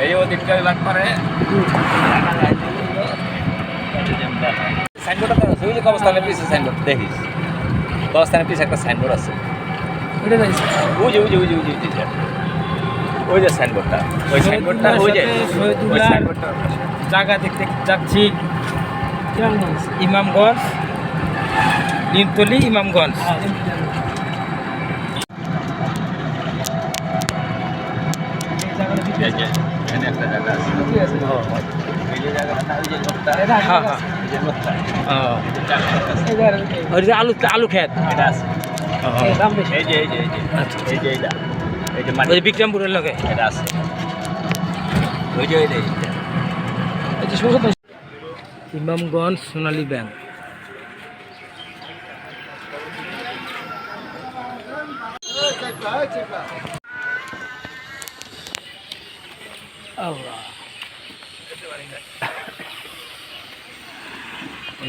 এই ওদিককার লাগপারে সাইনবোর্ডটা তো সুইলি কবস্থানের পিছে সাইনবোর্ড দেখিস কবস্থানের পিছে একটা সাইনবোর্ড আছে এটা যাইছে ওই যে ওই যে সাইনবোর্ডটা ওই সাইনবোর্ডটা ওই যে ওই সাইনবোর্ডটা জায়গা দেখতে যাচ্ছি ইমামগঞ্জ নিমতলি ইমামগঞ্জ এখানে একটা জায়গা আছে এই যে জায়গাটা ওই যে লোকটা হ্যাঁ হ্যাঁ এই যে লোকটা ওই যে আলু খেত এটা আছে দাম বেশি এই যে এইটা এই যে ওই বিক্রমপুরের লগে এটা আছে ওই যে এইটা এই যে ইমামগঞ্জ সোনালী ব্যাংক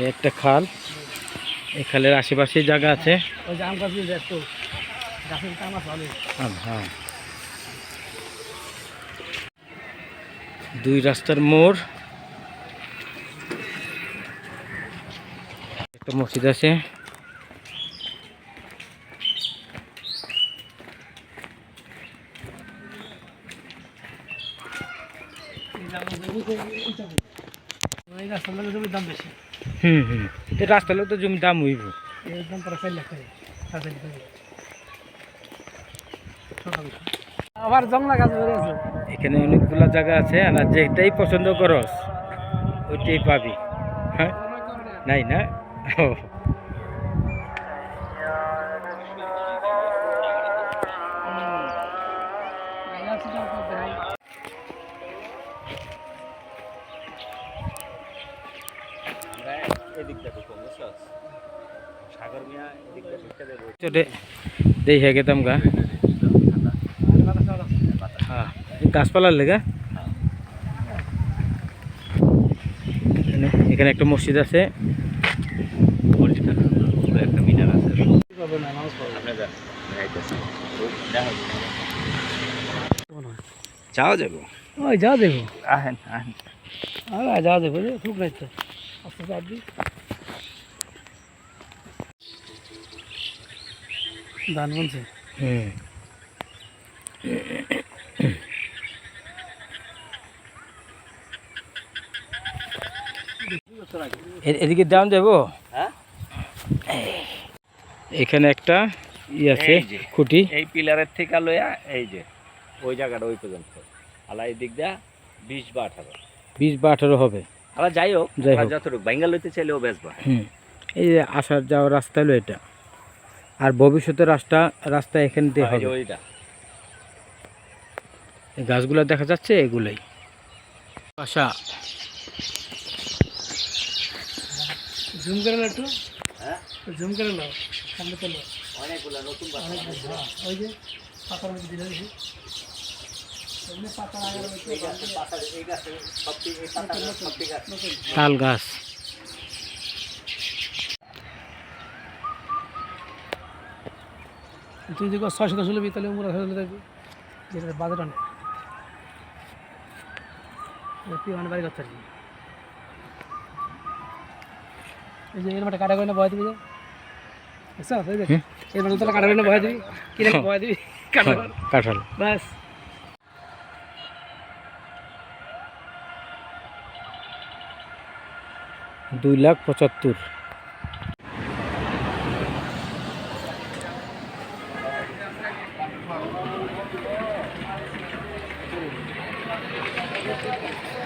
একটা খাল এই খালের আশেপাশে জায়গা আছে হ্যাঁ দুই রাস্তার মোড় একটা মসজিদ আছে রাস্তা লোক তো জমি দাম হইব আবার জংলা গাছ ধরে আছে এখানে অনেকগুলা জায়গা আছে আর যেটাই পছন্দ করস ওইটাই পাবি হ্যাঁ নাই না দেখে গেতাম গা হ্যাঁ গাছপালার লেগা এখানে একটা মসজিদ আছে একটা মিনার আছে যাওয়া যাবো ওই যা দেখো আহেন আহেন যা দেখো খুব নাই তো আস্তে আস্তে ধান বলছে এদিকে দাম যাবো হ্যাঁ এখানে একটা আছে খুঁটি এই পিলারের থেকে লইয়া এই যে ওই জায়গাটা ওই পর্যন্ত আলা এই দিক দিয়া 20 বা 18 হবে আলা যাই হোক যতটুকু বাইঙ্গা লইতে চাইলেও বেচবা এই যে আসার যাওয়ার রাস্তা হলো এটা আর ভবিষ্যতের রাস্তা এখান দিয়ে হবে ওইটা এই গাছগুলো দেখা যাচ্ছে এগুলাই আশা জুম করে নাও একটু হ্যাঁ জুম করে নাও সামনে তো অনেকগুলো নতুন ওই যে পাতার মধ্যে দিলে দেখি এমনি পাতা লাগানোর মধ্যে এই গাছে সবটি এই পাতা সবটি গাছ তাল গাছ তুই যদি 600 ষোলো তাহলে উমরা হলে দেখবি যেটা বাজার অনেক অনেক বাড়ি করতে পারবি এই যে এর মাঠে কাটা করে না বয়া দিবি যে বুঝছো এই দেখ এর মাঠে তাহলে কাটা করে না বয়া দিবি কিনে বয়া দিবি কাঁঠাল বাস $2,75,000 Thank you.